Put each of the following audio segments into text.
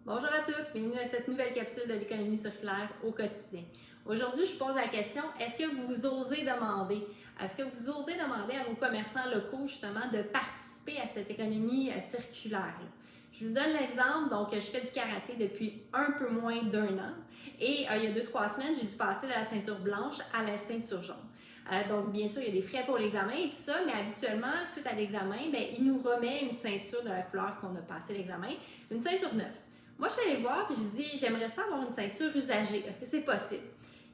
Bonjour à tous, bienvenue à cette nouvelle capsule de l'économie circulaire au quotidien. Aujourd'hui, je pose la question, est-ce que vous osez demander? Est-ce que vous osez demander à vos commerçants locaux justement de participer à cette économie circulaire? Je vous donne l'exemple, donc je fais du karaté depuis un peu moins d'1 an et il y a 2-3 semaines, j'ai dû passer de la ceinture blanche à la ceinture jaune. Donc, bien sûr, il y a des frais pour l'examen et tout ça, mais habituellement, suite à l'examen, il nous remet une ceinture de la couleur qu'on a passé l'examen, une ceinture neuve. Moi, je suis allée voir et j'ai dit, j'aimerais ça avoir une ceinture usagée. Est-ce que c'est possible?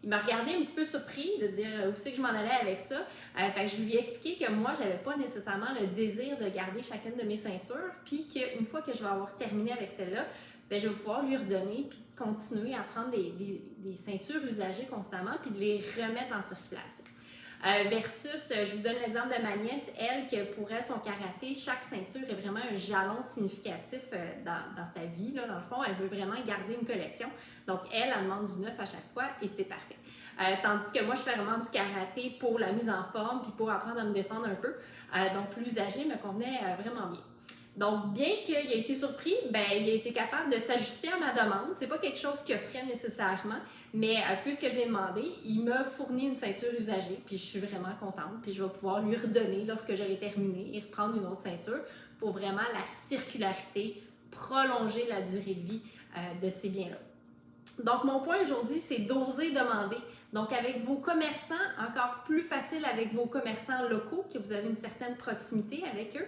Il m'a regardé un petit peu surpris de dire où c'est que je m'en allais avec ça. Fait que je lui ai expliqué que moi, je n'avais pas nécessairement le désir de garder chacune de mes ceintures, puis qu'une fois que je vais avoir terminé avec celle-là, je vais pouvoir lui redonner, puis continuer à prendre des ceintures usagées constamment, puis de les remettre en circulation. Versus, je vous donne l'exemple de ma nièce, elle, que pour elle, son karaté, chaque ceinture est vraiment un jalon significatif dans sa vie. Là, dans le fond, elle veut vraiment garder une collection. Donc, elle demande du neuf à chaque fois et c'est parfait. Tandis que moi, je fais vraiment du karaté pour la mise en forme puis pour apprendre à me défendre un peu. Donc, l'usager me convenait vraiment bien. Donc, bien qu'il ait été surpris, il a été capable de s'ajuster à ma demande. C'est pas quelque chose qu'il ferait nécessairement, mais puisque je l'ai demandé, il m'a fourni une ceinture usagée, puis je suis vraiment contente, puis je vais pouvoir lui redonner lorsque j'aurai terminé et reprendre une autre ceinture pour vraiment la circularité, prolonger la durée de vie de ces biens-là. Donc, mon point aujourd'hui, c'est d'oser demander. Donc, avec vos commerçants, encore plus facile avec vos commerçants locaux, que vous avez une certaine proximité avec eux,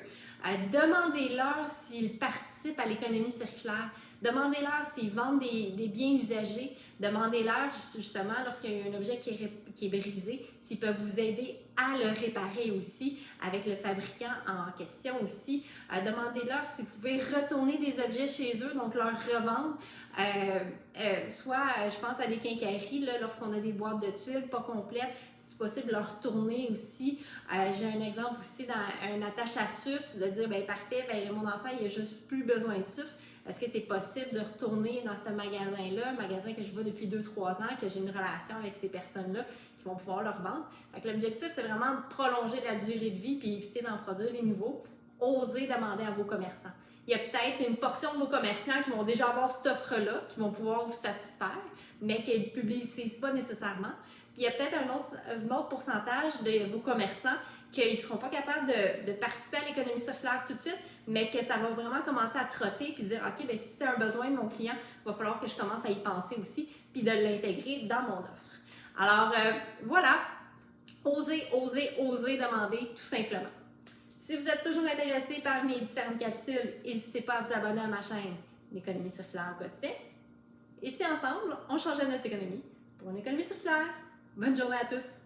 demandez-leur s'ils participent à l'économie circulaire. Demandez-leur s'ils vendent des biens usagés. Demandez-leur justement, lorsqu'il y a un objet qui est brisé, s'ils peuvent vous aider à le réparer aussi, avec le fabricant en question aussi. Demandez-leur si vous pouvez retourner des objets chez eux, donc leur revendre. Soit, je pense à des quincailleries, lorsqu'on a des boîtes de tuiles pas complètes, si possible, leur retourner aussi. J'ai un exemple aussi dans un attache à suce, de dire, parfait, mon enfant, il n'a juste plus besoin de suce. Est-ce que c'est possible de retourner dans ce magasin-là, un magasin que je vois depuis 2-3 ans, que j'ai une relation avec ces personnes-là qui vont pouvoir leur vendre? L'objectif, c'est vraiment de prolonger la durée de vie puis éviter d'en produire des nouveaux. Osez demander à vos commerçants. Il y a peut-être une portion de vos commerçants qui vont déjà avoir cette offre-là, qui vont pouvoir vous satisfaire, mais qu'ils ne publicisent pas nécessairement. Puis il y a peut-être un autre pourcentage de vos commerçants qu'ils ne seront pas capables de participer à l'économie circulaire tout de suite, mais que ça va vraiment commencer à trotter puis dire, OK, si c'est un besoin de mon client, il va falloir que je commence à y penser aussi, puis de l'intégrer dans mon offre. Alors, voilà, osez demander tout simplement. Si vous êtes toujours intéressé par mes différentes capsules, n'hésitez pas à vous abonner à ma chaîne L'économie circulaire au quotidien. Et si ensemble, on changeait notre économie pour une économie circulaire. Bonne journée à tous!